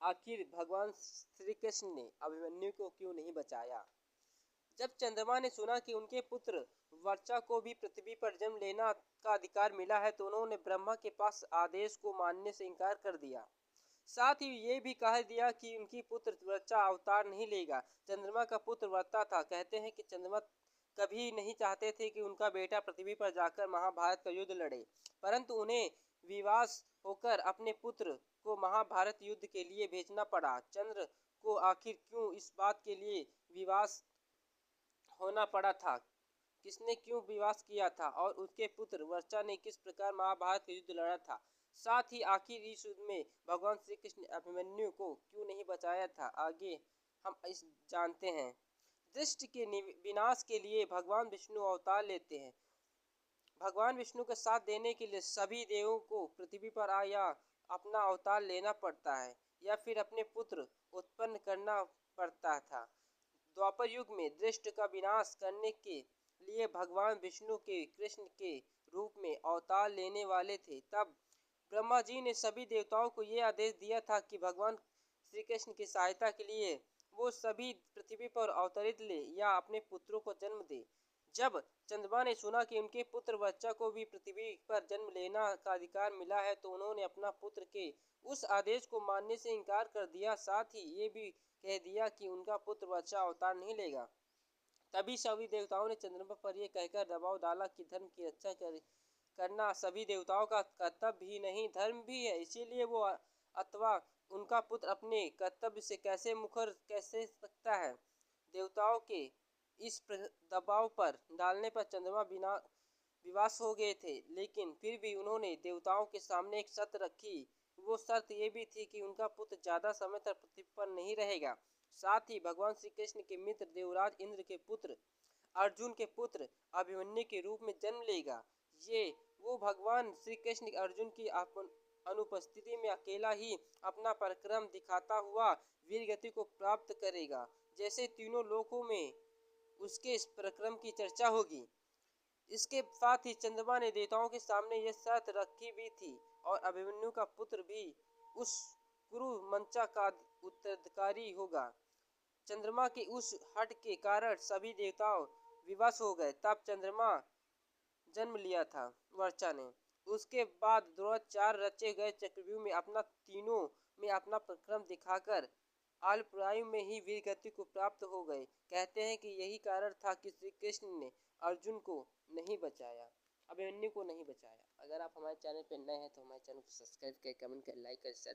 आखिर भगवान श्री कृष्ण ने अभिमन्यु को क्यों नहीं बचाया? जब चंद्रमा ने सुना कि उनके पुत्र वर्चा को भी पृथ्वी पर जन्म लेना का अधिकार मिला है तो उन्होंने ब्रह्मा के पास आदेश को मानने से इनकार कर दिया। साथ ही ये भी कह दिया कि उनकी पुत्र वर्चा अवतार नहीं लेगा। चंद्रमा का पुत्र वर्ता था। कहते हैं कि चंद्रमा कभी नहीं चाहते थे कि उनका बेटा पृथ्वी पर जाकर महाभारत का युद्ध लड़े, परंतु उन्हें विवश होकर अपने पुत्र को महाभारत युद्ध के लिए भेजना पड़ा। चंद्र को आखिर क्यों इस बात के लिए विवश होना पड़ा था, किसने क्यों विवास किया था और उसके पुत्र वर्चा ने किस प्रकार महाभारत का युद्ध लड़ा था, साथ ही आखिर इस युद्ध में भगवान श्री कृष्ण ने अभिमन्यु को क्यों नहीं बचाया था, आगे हम इस जानते हैं। दृष्ट के विनाश के लिए भगवान विष्णु अवतार लेते हैं। भगवान विष्णु का साथ देने के लिए सभी देवों को पृथ्वी पर या अपना अवतार लेना पड़ता है या फिर अपने पुत्र उत्पन्न करना पड़ता था। द्वापर युग में दृष्ट का विनाश करने के लिए भगवान विष्णु के कृष्ण के रूप में अवतार लेने वाले थे। तब ब्रह्मा जी ने सभी देवताओं को यह आदेश दिया था कि भगवान श्री कृष्ण की सहायता के लिए वो सभी पृथ्वी पर अवतरित ले या अपने पुत्रों को जन्म दे। जब चंद्रमा ने सुना कि उनके पुत्र वर्चा को भी पृथ्वी पर जन्म लेना का अधिकार मिला है तो उन्होंने अपना पुत्र के उस आदेश को मानने से इनकार कर दिया। साथ ही ये भी कह दिया कि उनका पुत्र वर्चा अवतार नहीं लेगा। तभी सभी देवताओं ने चंद्रमा पर यह कहकर दबाव डाला कि धर्म की रक्षा करना सभी देवताओं का कर्तव्य ही नहीं धर्म भी है, इसीलिए वो अथवा उनका पुत्र अपने कर्तव्य से कैसे मुखर कैसे सकता है। देवताओं के इस दबाव पर डालने पर चंद्रमा बिना विवश हो गए थे, लेकिन फिर भी उन्होंने देवताओं के सामने एक शर्त रखी। वो शर्त ये भी थी कि उनका पुत्र ज्यादा समय तक पृथ्वी पर नहीं रहेगा। साथ ही भगवान श्री कृष्ण के मित्र देवराज इंद्र के पुत्र अर्जुन के पुत्र अभिमन्यु के रूप में जन्म लेगा। ये वो भगवान श्री कृष्ण अर्जुन की अनुपस्थिति में अकेला ही अपना पराक्रम दिखाता हुआ वीर गति को प्राप्त करेगा। जैसे तीनों लोकों में उसके इस पराक्रम की चर्चा होगी। इसके साथ ही चंद्रमा ने देवताओं के सामने यह शर्त रखी भी थी और अभिमन्यु का पुत्र भी उस कुरु मंचा का उत्तराधिकारी होगा। चंद्रमा के उस हट के कारण सभी देवताओं विवश हो गए। तब चंद्रमा जन्म लिया था वर्चा ने। उसके बाद द्रोणाचार्य रचे गए चक्रव्यूह में अपना पराक्रम दिखाकर अल्पायु में ही वीर गति को प्राप्त हो गए। कहते हैं कि यही कारण था कि श्री कृष्ण ने अर्जुन को नहीं बचाया, अभिमन्यु को नहीं बचाया। अगर आप हमारे चैनल पर नए हैं तो हमारे चैनल को सब्सक्राइब करें, कमेंट करें, लाइक करें, शेयर करें।